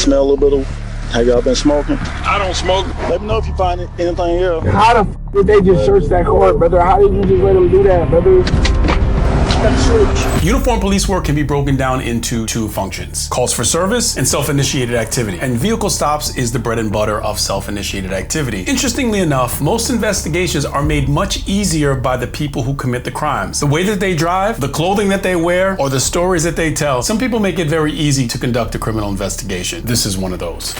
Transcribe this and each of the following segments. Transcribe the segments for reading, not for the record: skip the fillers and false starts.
smell a little bit of. Have y'all been smoking? I don't smoke. Let me know if you find anything else. How the f did they just search that car, brother? How did you just let them do that, brother? Uniform police work can be broken down into two functions: calls for service and self-initiated activity. And vehicle stops is the bread and butter of self-initiated activity. Interestingly enough, most investigations are made much easier by the people who commit the crimes. The way that they drive, the clothing that they wear, or the stories that they tell. Some people make it very easy to conduct a criminal investigation. This is one of those.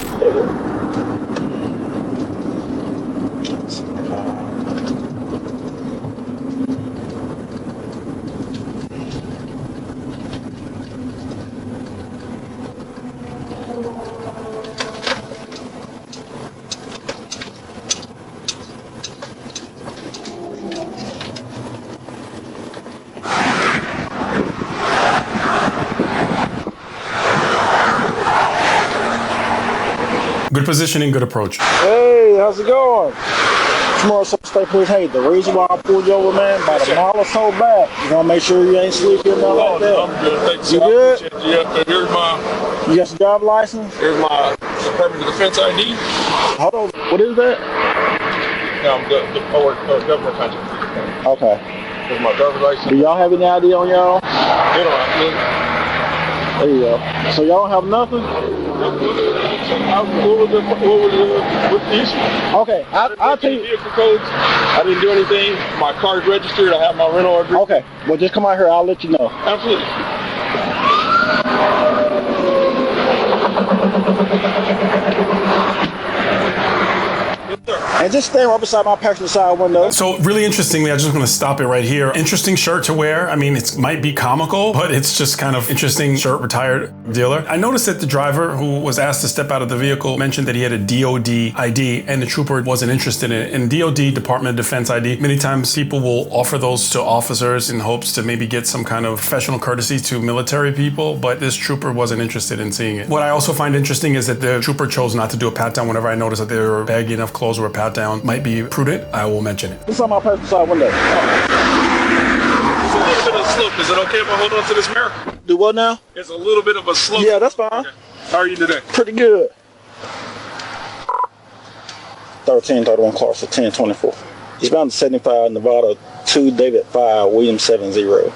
Good positioning, good approach. Hey, how's it going? Tomorrow, State Police. Hey, the reason why I pulled you over, man, about a mile or so back, you want to make sure you ain't sleeping or nothing like that. I'm good. Thanks. You good? Yeah, here's my. You got your driver's license? Here's my Department of Defense ID. Hold on. What is that? Yeah, I'm the government contract. Okay. Here's my driver's license. Do y'all have any ID on y'all? They don't have me. There you go. So y'all don't have nothing? What was the issue? Okay, I'll tell you. Vehicle codes. I didn't do anything. My car's registered. I have my rental agreement. Okay, well just come out here. I'll let you know. Absolutely. And just stay right beside my passenger side window. So really interestingly, I just want to stop it right here. Interesting shirt to wear. I mean, it might be comical, but it's just kind of interesting shirt, retired dealer. I noticed that the driver who was asked to step out of the vehicle mentioned that he had a DOD ID and the trooper wasn't interested in it. And DOD, Department of Defense ID, many times people will offer those to officers in hopes to maybe get some kind of professional courtesy to military people, but this trooper wasn't interested in seeing it. What I also find interesting is that the trooper chose not to do a pat down. Whenever I notice that they were baggy enough clothes or a pat down might be prudent, I will mention it. It's on my passenger side window. It's a little bit of a slope. Is it okay if I hold on to this mirror? Do what now? It's a little bit of a slope. Yeah, that's fine. Okay. How are you today? Pretty good. 1331 Clarkson, 1024. Eastbound to 75 Nevada, 2 David 5, William 70.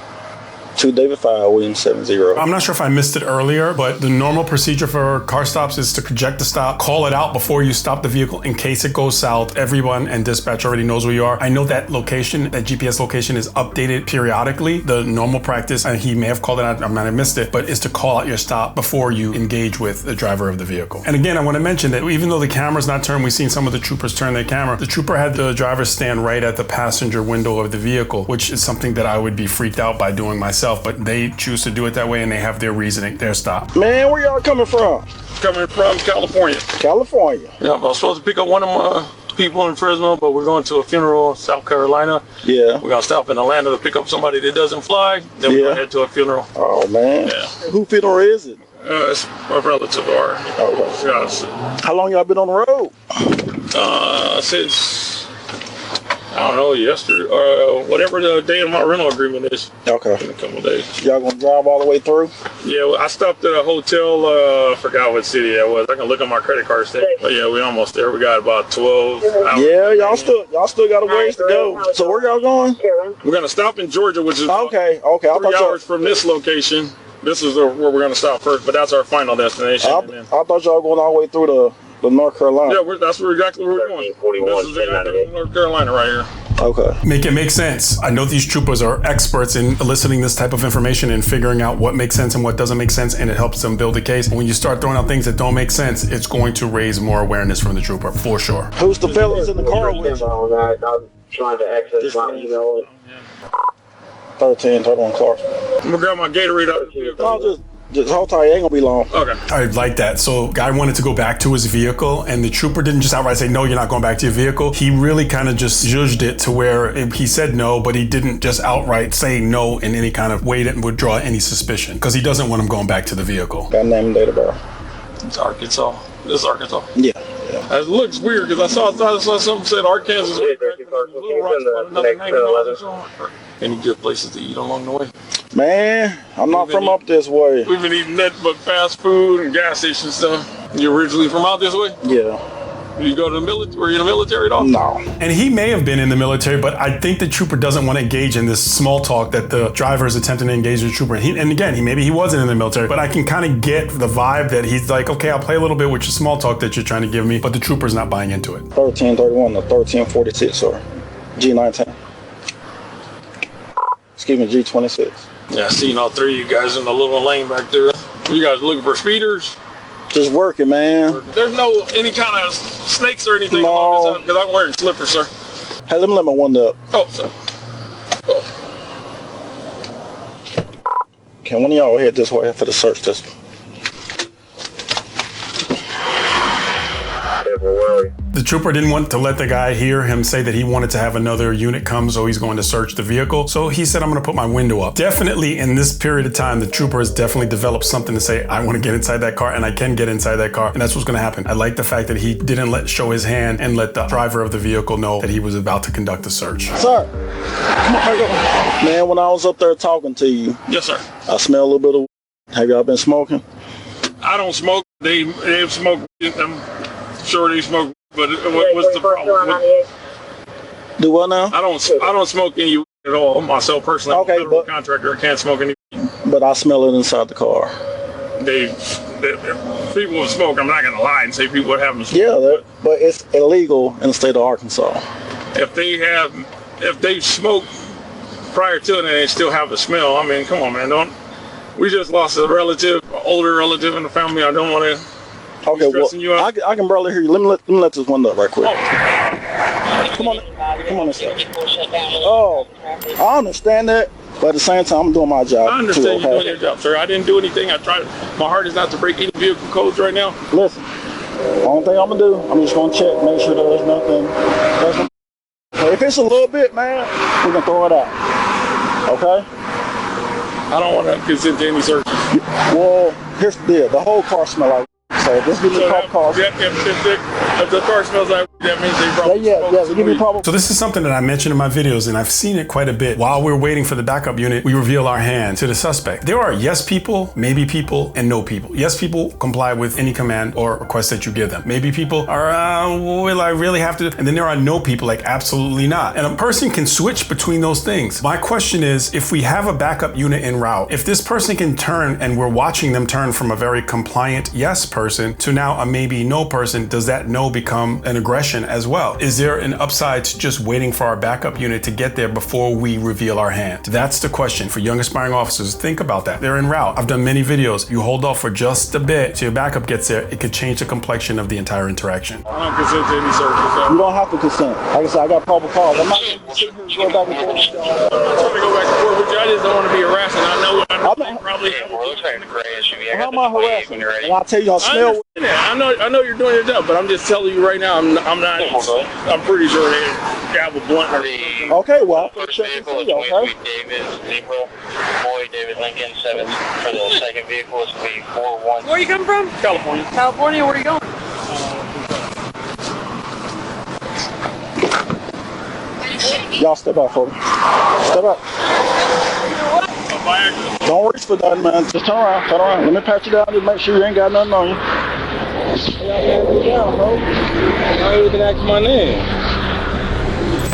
2 David 5, William 70. I'm not sure if I missed it earlier, but the normal procedure for car stops is to project the stop, call it out before you stop the vehicle in case it goes south. Everyone and dispatch already knows where you are. I know that location, that GPS location is updated periodically. The normal practice, and he may have called it out, I might have missed it, but is to call out your stop before you engage with the driver of the vehicle. And again, I want to mention that even though the camera's not turned, we've seen some of the troopers turn their camera. The trooper had the driver stand right at the passenger window of the vehicle, which is something that I would be freaked out by doing myself. But they choose to do it that way and they have their reasoning, their stop. Man, where y'all coming from? Coming from California. California. Yeah, I was supposed to pick up one of my people in Fresno, but we're going to a funeral in South Carolina. Yeah. We're going to stop in Atlanta to pick up somebody that doesn't fly. Then we're going to head to a funeral. Oh, man. Yeah. Who funeral is it? It's a relative of ours. Okay. Yeah, so, how long y'all been on the road? since... I don't know, yesterday, whatever the day of my rental agreement is. Okay. In a couple of days. Y'all gonna drive all the way through? Yeah, well, I stopped at a hotel, I forgot what city that was. I can look at my credit card statement. But yeah, we almost there. We got about 12 hours. Yeah, y'all still got a ways to go. So where y'all going? We're gonna stop in Georgia, which is okay. 3 hours from this location. This is where we're gonna stop first, but that's our final destination. I thought y'all going all the way through the North Carolina. Yeah, that's exactly where we're going. This is North Carolina right here. Okay. Make it make sense. I know these troopers are experts in eliciting this type of information and figuring out what makes sense and what doesn't make sense, and it helps them build a case. When you start throwing out things that don't make sense, it's going to raise more awareness from the trooper, for sure. Who's the fellas in the car with you? I'm trying to access my email. 1331 Clarkson. I'm gonna grab my Gatorade out of the vehicle. No, just hold tight, it ain't gonna be long. Okay. I like that. So guy wanted to go back to his vehicle and the trooper didn't just outright say, no, you're not going back to your vehicle. He really kind of just judged it to where he said no, but he didn't just outright say no in any kind of way that would draw any suspicion because he doesn't want him going back to the vehicle. Got name and date of birth. It's Arkansas. This is Arkansas. Yeah. It looks weird because I saw something said Arkansas. Any good places to eat along the way? Man, I'm not from up this way. We've been eating nothing but fast food and gas station stuff. You originally from out this way? Yeah. You go to the military? Were you in the military at all? No. And he may have been in the military, but I think the trooper doesn't want to engage in this small talk that the driver is attempting to engage the trooper. And again, maybe he wasn't in the military, but I can kind of get the vibe that he's like, okay, I'll play a little bit with your small talk that you're trying to give me, but the trooper's not buying into it. 1331 to 1346, sir. G19. Excuse me, G26. Yeah, I seen all three of you guys in the little lane back there. You guys looking for speeders? Just working, man. There's no any kind of snakes or anything No. along this because I'm wearing slippers, sir. Hey, let me let my window up. Oh, sir. Oh. Can one of y'all head this way for the search this? The trooper didn't want to let the guy hear him say that he wanted to have another unit come, so he's going to search the vehicle. So he said, I'm going to put my window up. Definitely in this period of time, the trooper has definitely developed something to say, I want to get inside that car and I can get inside that car. And that's what's going to happen. I like the fact that he didn't show his hand and let the driver of the vehicle know that he was about to conduct a search. Sir, come on, man, when I was up there talking to you, Yes, sir. I smell a little bit of. Have y'all been smoking? I don't smoke. They smoke. I'm sure they smoke. But what's the problem? Do what now? I don't smoke any at all myself personally. Okay, I'm a federal but contractor. I can't smoke any. But I smell it inside the car. They people who smoke. I'm not gonna lie and say people haven't smoked. Yeah, but it's illegal in the state of Arkansas. If they smoke prior to it and they still have the smell, I mean, come on, man, we just lost a relative, older relative in the family. I don't want to. Okay, well, you out. I can barely hear you. Let me let this window up right quick. Oh. Come on, this way. Oh, I understand that, but at the same time, I'm doing my job. I understand you're doing your job, sir. I didn't do anything. I tried. My heart is not to break any vehicle codes right now. Listen, the only thing I'm gonna do, I'm just gonna check, make sure there's nothing. If it's a little bit, man, we can throw it out. Okay? I don't want to consent to any searches. Well, here's the deal. The whole car smells like. So just give me a call. If the car smells like that means they probably give me probably. So this is something that I mentioned in my videos, and I've seen it quite a bit. While we're waiting for the backup unit, we reveal our hand to the suspect. There are yes people, maybe people, and no people. Yes people comply with any command or request that you give them. Maybe people are, will I really have to? And then there are no people, like absolutely not. And a person can switch between those things. My question is, if we have a backup unit en route, if this person can turn and we're watching them turn from a very compliant yes person to now a maybe no person, does that no become an aggression as well? Is there an upside to just waiting for our backup unit to get there before we reveal our hand? That's the question for young aspiring officers. Think about that. They're en route. I've done many videos. You hold off for just a bit till your backup gets there. It could change the complexion of the entire interaction. I don't consent to any searches. You don't have to consent. Like I said, I got probable cause. I'm not going to sit here and go back and forth with y'all. I'm not trying to go back and forth with you. I just don't want to be harassing. I know probably. How am I harassing? And I'll tell you, I'll smell. I know you're doing your job, but I'm just telling you right now, I'm not. I'm pretty sure they have a blunt or something. Okay, well, First vehicle is going to be David April, boy David Lincoln 7. For the second vehicle is going to be 41. Where are you coming from? California. California, where are you going? y'all step out for me. Step out. Don't reach for that, man. Just turn around. Turn around. Let me pat you down. Just make sure you ain't got nothing on you.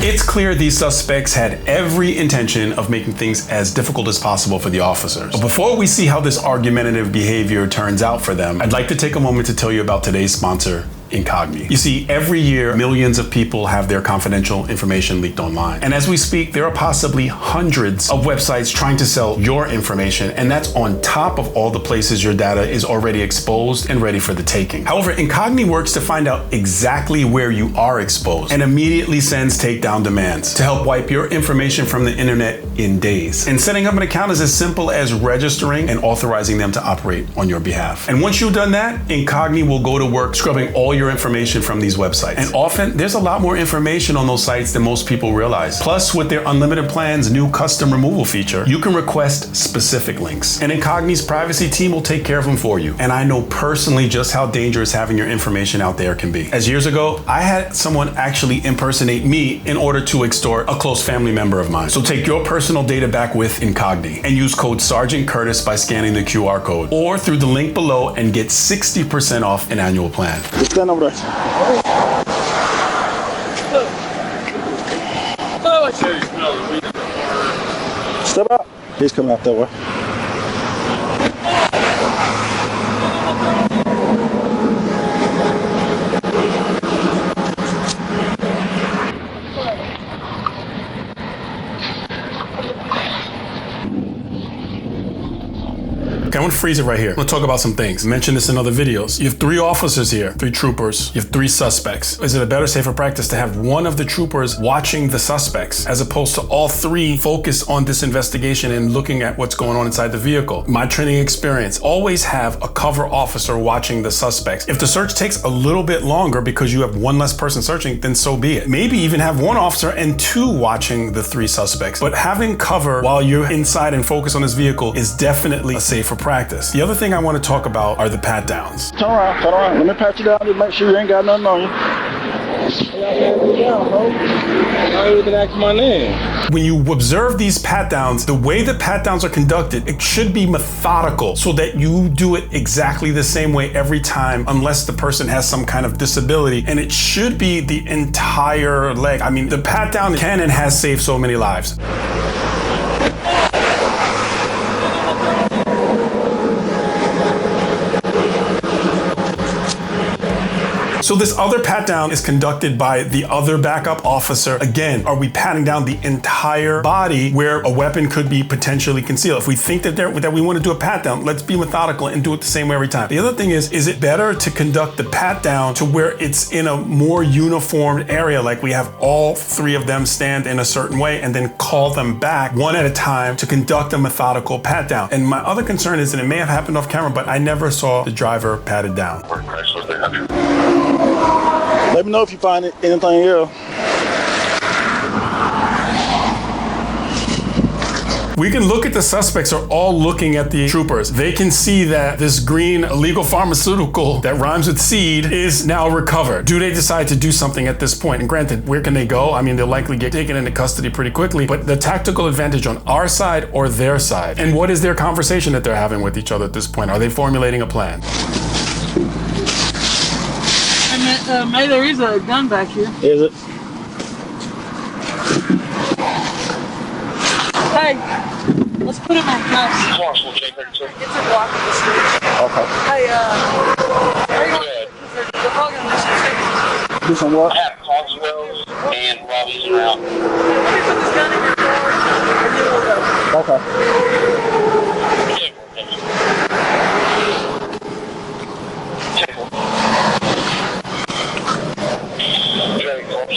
It's clear these suspects had every intention of making things as difficult as possible for the officers. But before we see how this argumentative behavior turns out for them, I'd like to take a moment to tell you about today's sponsor, Incogni. You see, every year, millions of people have their confidential information leaked online. And as we speak, there are possibly hundreds of websites trying to sell your information, and that's on top of all the places your data is already exposed and ready for the taking. However, Incogni works to find out exactly where you are exposed and immediately sends takedown demands to help wipe your information from the internet in days. And setting up an account is as simple as registering and authorizing them to operate on your behalf. And once you've done that, Incogni will go to work scrubbing all your your information from these websites. And often, there's a lot more information on those sites than most people realize. Plus, with their unlimited plan's new custom removal feature, you can request specific links. And Incogni's privacy team will take care of them for you. And I know personally just how dangerous having your information out there can be. As years ago, I had someone actually impersonate me in order to extort a close family member of mine. So take your personal data back with Incogni and use code Sergeant Curtis by scanning the QR code or through the link below and get 60% off an annual plan. Just stand over there. Step out. He's coming out that way. Okay, I want to freeze it right here. We'll talk about some things. I mentioned this in other videos. You have 3 officers here, 3 troopers. You have 3 suspects. Is it a better, safer practice to have one of the troopers watching the suspects as opposed to all 3 focus on this investigation and looking at what's going on inside the vehicle? My training experience, always have a cover officer watching the suspects. If the search takes a little bit longer because you have 1 less person searching, then so be it. Maybe even have 1 officer and 2 watching the 3 suspects. But having cover while you're inside and focus on this vehicle is definitely a safer practice. The other thing I want to talk about are the pat downs. Turn around, turn around. Let me pat you down to make sure you ain't got nothing on you. I even ask my name. When you observe these pat downs, the way that pat downs are conducted, it should be methodical so that you do it exactly the same way every time, unless the person has some kind of disability, and it should be the entire leg. I mean, the pat down can and has saved so many lives. So this other pat down is conducted by the other backup officer. Again, are we patting down the entire body where a weapon could be potentially concealed? If we think that we want to do a pat down, let's be methodical and do it the same way every time. The other thing is it better to conduct the pat down to where it's in a more uniformed area, like we have all 3 of them stand in a certain way and then call them back one at a time to conduct a methodical pat down. And my other concern is, and it may have happened off camera, but I never saw the driver patted down. Let me know if you find anything else. We can look at the suspects are all looking at the troopers. They can see that this green illegal pharmaceutical that rhymes with seed is now recovered. Do they decide to do something at this point? And granted, where can they go? I mean, they'll likely get taken into custody pretty quickly, but the tactical advantage on our side or their side? And what is their conversation that they're having with each other at this point? Are they formulating a plan? May there is a gun back here. Is it? Hey, let's put him on cuffs. It's a block of the street. Okay. Hey, are you they're probably gonna listen to Do some what? I have Coswell's and Robbie's around. Let me put this gun in your car and then we'll go. Okay.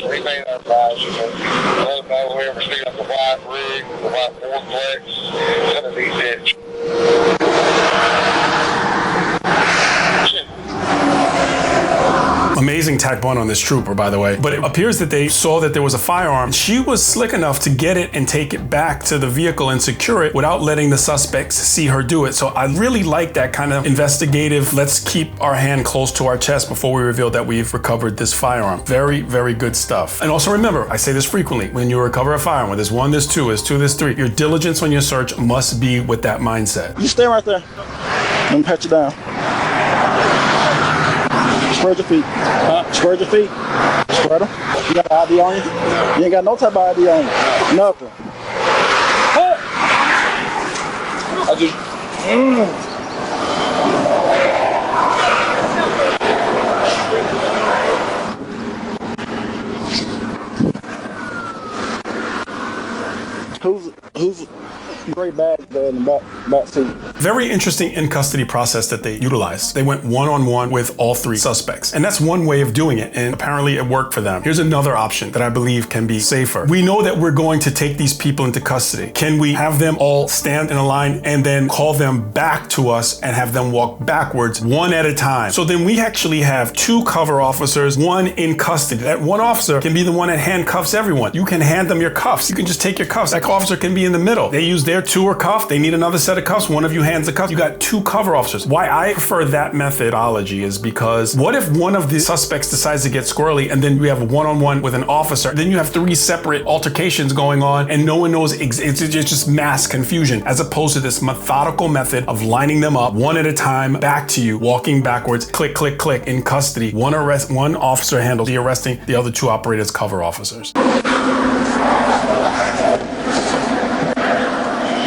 We may not advise you, but let them know whoever sees the white rig, the white fourplex, none of these ditch. Amazing tack bun on this trooper, by the way. But it appears that they saw that there was a firearm. She was slick enough to get it and take it back to the vehicle and secure it without letting the suspects see her do it. So I really like that kind of investigative, let's keep our hand close to our chest before we reveal that we've recovered this firearm. Very, very good stuff. And also remember, I say this frequently, when you recover a firearm, when there's 1, there's 2, there's 2, there's 3, your diligence on your search must be with that mindset. You stay right there. Let me pat you down. Spread your feet. Spread your feet. Spread them. You got an ID on you? You ain't got no type of ID on you. Nothing. I just. Who's gray bag in the back seat. Very interesting in custody process that they utilized. They went one-on-one with all three suspects. And that's one way of doing it. And apparently it worked for them. Here's another option that I believe can be safer. We know that we're going to take these people into custody. Can we have them all stand in a line and then call them back to us and have them walk backwards one at a time? So then we actually have two cover officers, one in custody. That one officer can be the one that handcuffs everyone. You can hand them your cuffs. You can just take your cuffs. That officer can be in the middle. They use their tour cuff. They need another set of cuffs. One of you hands the cuff. You got two cover officers. Why I prefer that methodology is because what if one of the suspects decides to get squirrely and then we have a one-on-one with an officer? Then you have three separate altercations going on and no one knows. It's just mass confusion as opposed to this methodical method of lining them up one at a time, back to you, walking backwards, click, click, click, in custody. One officer handles the arresting, the other two operate as cover officers.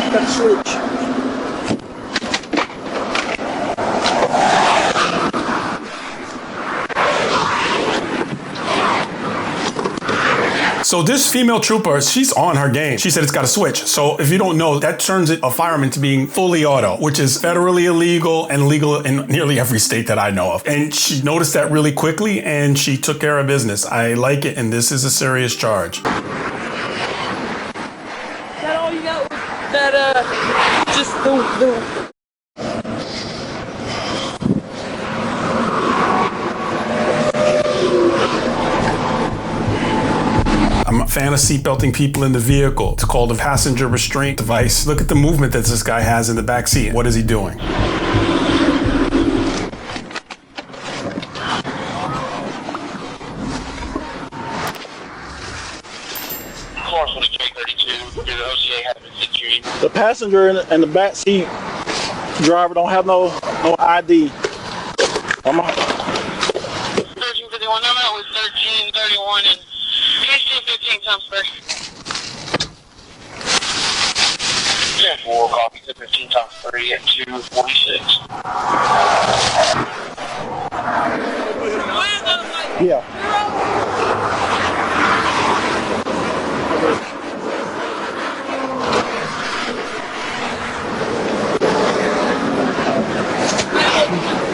Gotta switch. So this female trooper, she's on her game. She said it's got to switch. So if you don't know, that turns a fireman to being fully auto, which is federally illegal and legal in nearly every state that I know of. And she noticed that really quickly and she took care of business. I like it, and this is a serious charge. Is that all you got with that, just the... I'm a fan of seatbelting people in the vehicle. It's called a passenger restraint device. Look at the movement that this guy has in the back seat. What is he doing? The passenger in the back seat driver don't have no ID. 1351, I'm out with 1331 and 15 times first. 10-4, copy to 15 times 3 at 246. Yeah.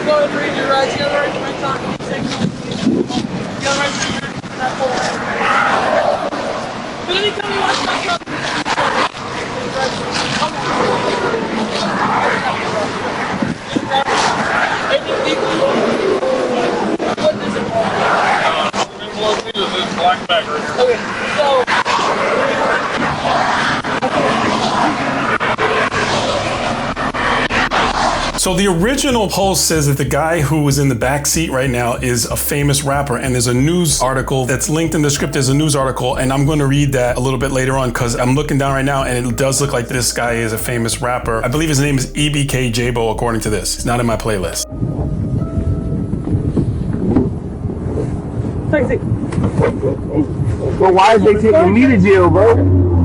Go ahead and read your rights. You gotta write your rights on. You gotta write your but anytime you watch my truck, what does it call? Black bag right here. Okay, so So the original post says that the guy who is in the back seat right now is a famous rapper, and there's a news article that's linked in the script. There's a news article, and I'm going to read that a little bit later on because I'm looking down right now, and it does look like this guy is a famous rapper. I believe his name is EBK Jabo, according to this. It's not in my playlist. Well, why is they taking me to jail, bro?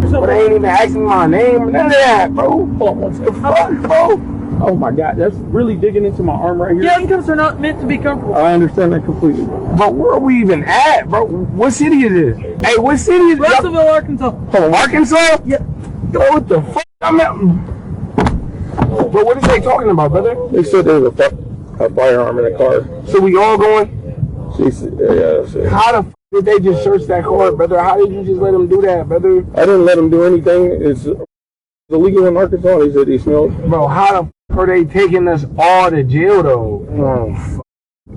But they ain't even asking my name or none of that, bro. What the fuck, bro? Oh my God, that's really digging into my arm right here. yeah, because they're not meant to be comfortable. I understand that completely, bro. But where are we even at, bro? What city is this? Hey, what city is this? Russellville, Arkansas. Oh, Arkansas? Yeah. Yo, what the fuck? I'm out. But what is they talking about, brother? They said there was a firearm in the car. So we all going? She said, yeah, that's it. How the fuck did they just search that car, brother? How did you just let them do that, brother? I didn't let them do anything. It's illegal in Arkansas. They said they smelled. Bro, how the fuck are they taking us all to jail, though? Oh, fuck.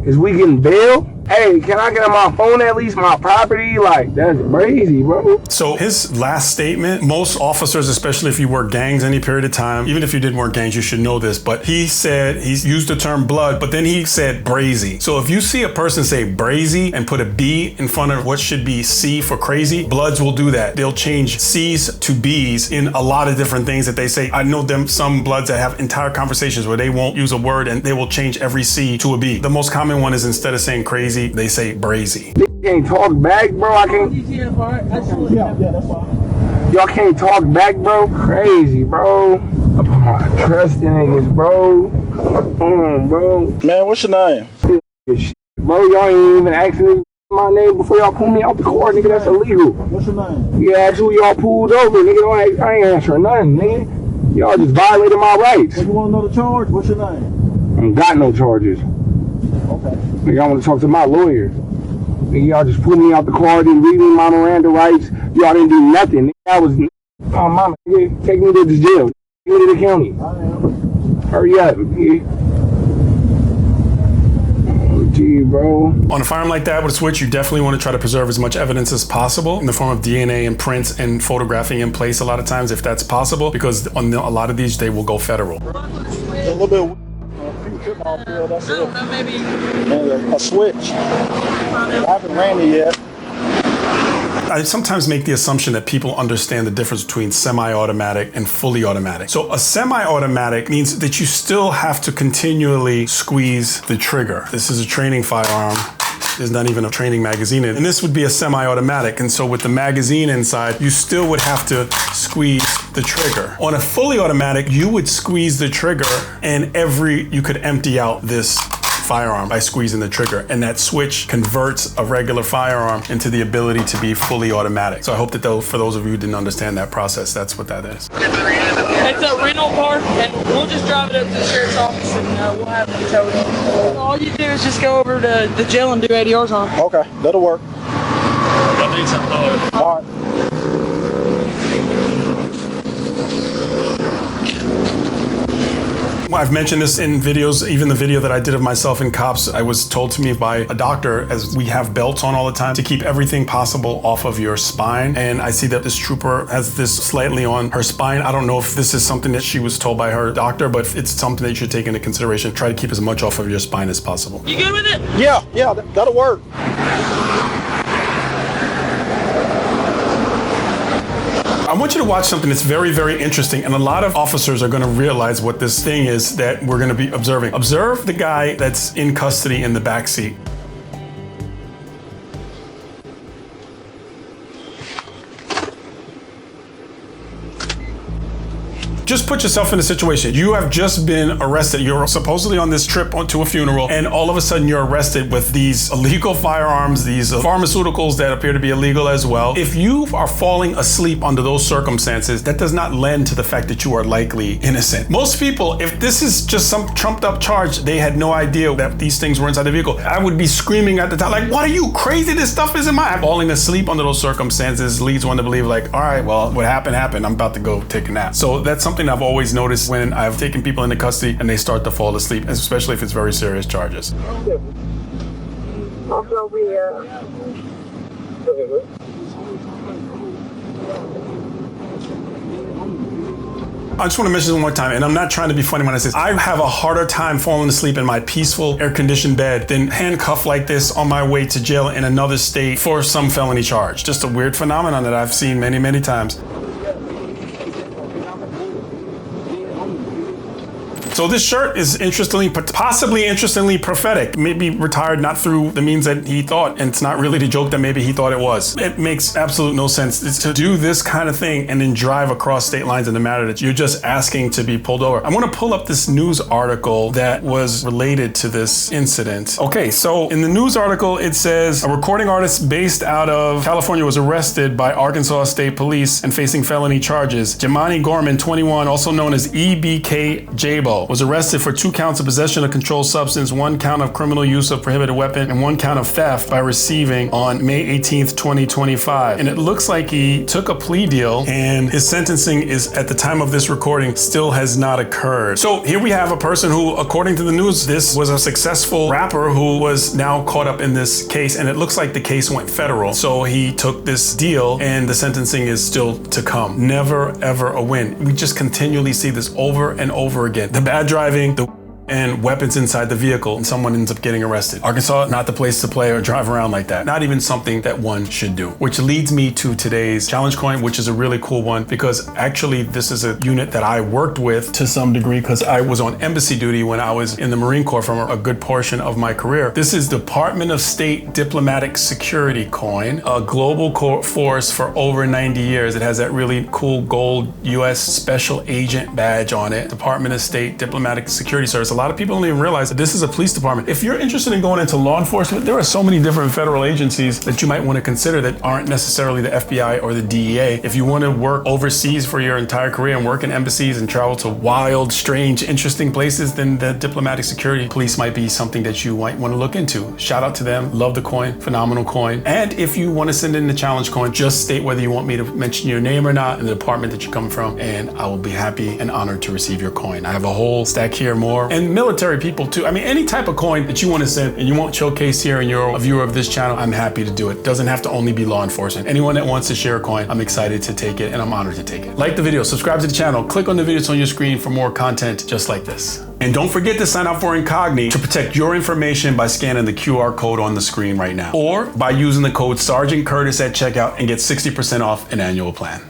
Is we getting bail? Hey, can I get on my phone at least, my property? Like, that's crazy, bro. So his last statement, most officers, especially if you work gangs any period of time, even if you didn't work gangs, you should know this, but he said, he's used the term blood, but then he said brazy. So if you see a person say brazy and put a B in front of what should be C for crazy, Bloods will do that. They'll change C's to B's in a lot of different things that they say. I know some Bloods that have entire conversations where they won't use a word and they will change every C to a B. The most common one is instead of saying crazy, they say brazy. They can't talk back, bro. I can't. Yeah, that's fine. Y'all can't talk back, bro. Crazy, bro. I trust the niggas, bro. Bro. Man, what's your name? Bro, y'all ain't even asking my name before y'all pull me out the car, nigga. That's illegal. What's your name? Yeah, that's who y'all pulled over, nigga. I ain't answering nothing, nigga. Y'all just violated my rights. You want to know the charge? What's your name? I ain't got no charges. Okay. Nigga, I want to talk to my lawyer. Nigga, y'all just pulled me out the car, didn't read me my Miranda rights. Y'all didn't do nothing. Nigga, I was, oh mama, nigga, take me to the jail. Take me to the county. Hurry up, nigga. Gee, bro. On a firearm like that with a switch, you definitely want to try to preserve as much evidence as possible in the form of DNA and prints and photographing in place a lot of times if that's possible, because on a lot of these, they will go federal. A little bit. I don't know, maybe a switch. I haven't ran it yet. I sometimes make the assumption that people understand the difference between semi-automatic and fully automatic. So a semi-automatic means that you still have to continually squeeze the trigger. This is a training firearm. There's not even a training magazine in it. And this would be a semi-automatic. And so with the magazine inside, you still would have to squeeze the trigger. On a fully automatic, you would squeeze the trigger and you could empty out this firearm by squeezing the trigger, and that switch converts a regular firearm into the ability to be fully automatic. So I hope that for those of you who didn't understand that process, that's what that is. it's a rental car, and we'll just drive it up to the sheriff's office, and we'll have it towed. So all you do is just go over to the jail and do ADRs on it. Okay, that'll work. I need something. All right. I've mentioned this in videos, even the video that I did of myself in cops. I was told to me by a doctor, as we have belts on all the time, to keep everything possible off of your spine. And I see that this trooper has this slightly on her spine. I don't know if this is something that she was told by her doctor, but it's something that you should take into consideration. Try to keep as much off of your spine as possible. You good with it? Yeah, that'll work. I want you to watch something that's very, very interesting, and a lot of officers are going to realize what this thing is that we're going to be observing. Observe the guy that's in custody in the back seat. Just put yourself in a situation. You have just been arrested. You're supposedly on this trip to a funeral, and all of a sudden you're arrested with these illegal firearms, these pharmaceuticals that appear to be illegal as well. If you are falling asleep under those circumstances, that does not lend to the fact that you are likely innocent. Most people, if this is just some trumped up charge, they had no idea that these things were inside the vehicle. I would be screaming at the time, like, what are you, crazy? This stuff isn't mine. Falling asleep under those circumstances leads one to believe, like, all right, well, what happened. I'm about to go take a nap. So that's something I've always noticed when I've taken people into custody and they start to fall asleep, especially if it's very serious charges. Also, we I just want to mention this one more time, and I'm not trying to be funny when I say this. I have a harder time falling asleep in my peaceful, air-conditioned bed than handcuffed like this on my way to jail in another state for some felony charge. Just a weird phenomenon that I've seen many, many times. So this shirt is possibly interestingly prophetic. Maybe retired not through the means that he thought, and it's not really the joke that maybe he thought it was. It makes absolute no sense. It's to do this kind of thing and then drive across state lines in the matter that you're just asking to be pulled over. I want to pull up this news article that was related to this incident. Okay, so in the news article, it says a recording artist based out of California was arrested by Arkansas State Police and facing felony charges. Jemani Gorman, 21, also known as EBK Jabo, was arrested for 2 counts of possession of controlled substance, 1 count of criminal use of prohibited weapon, and 1 count of theft by receiving on May 18th, 2025. And it looks like he took a plea deal, and his sentencing is, at the time of this recording, still has not occurred. So here we have a person who, according to the news, this was a successful rapper who was now caught up in this case, and it looks like the case went federal. So he took this deal, and the sentencing is still to come. Never, ever a win. We just continually see this over and over again. The bad driving, and weapons inside the vehicle, and someone ends up getting arrested. Arkansas, not the place to play or drive around like that. Not even something that one should do. Which leads me to today's challenge coin, which is a really cool one, because actually this is a unit that I worked with to some degree, because I was on embassy duty when I was in the Marine Corps for a good portion of my career. This is Department of State Diplomatic Security coin, a global force for over 90 years. It has that really cool gold U.S. Special Agent badge on it. Department of State Diplomatic Security Service. A lot of people don't even realize that this is a police department. If you're interested in going into law enforcement, there are so many different federal agencies that you might want to consider that aren't necessarily the FBI or the DEA. If you want to work overseas for your entire career and work in embassies and travel to wild, strange, interesting places, then the diplomatic security police might be something that you might want to look into. Shout out to them. Love the coin. Phenomenal coin. And if you want to send in the challenge coin, just state whether you want me to mention your name or not and the department that you come from, and I will be happy and honored to receive your coin. I have a whole stack here more. And military people too. I mean, any type of coin that you want to send and you won't showcase here and you're a viewer of this channel, I'm happy to do it. Doesn't have to only be law enforcement. Anyone that wants to share a coin, I'm excited to take it and I'm honored to take it. Like the video, subscribe to the channel, click on the videos on your screen for more content just like this. And don't forget to sign up for Incognito to protect your information by scanning the QR code on the screen right now, or by using the code Sergeant Curtis at checkout and get 60% off an annual plan.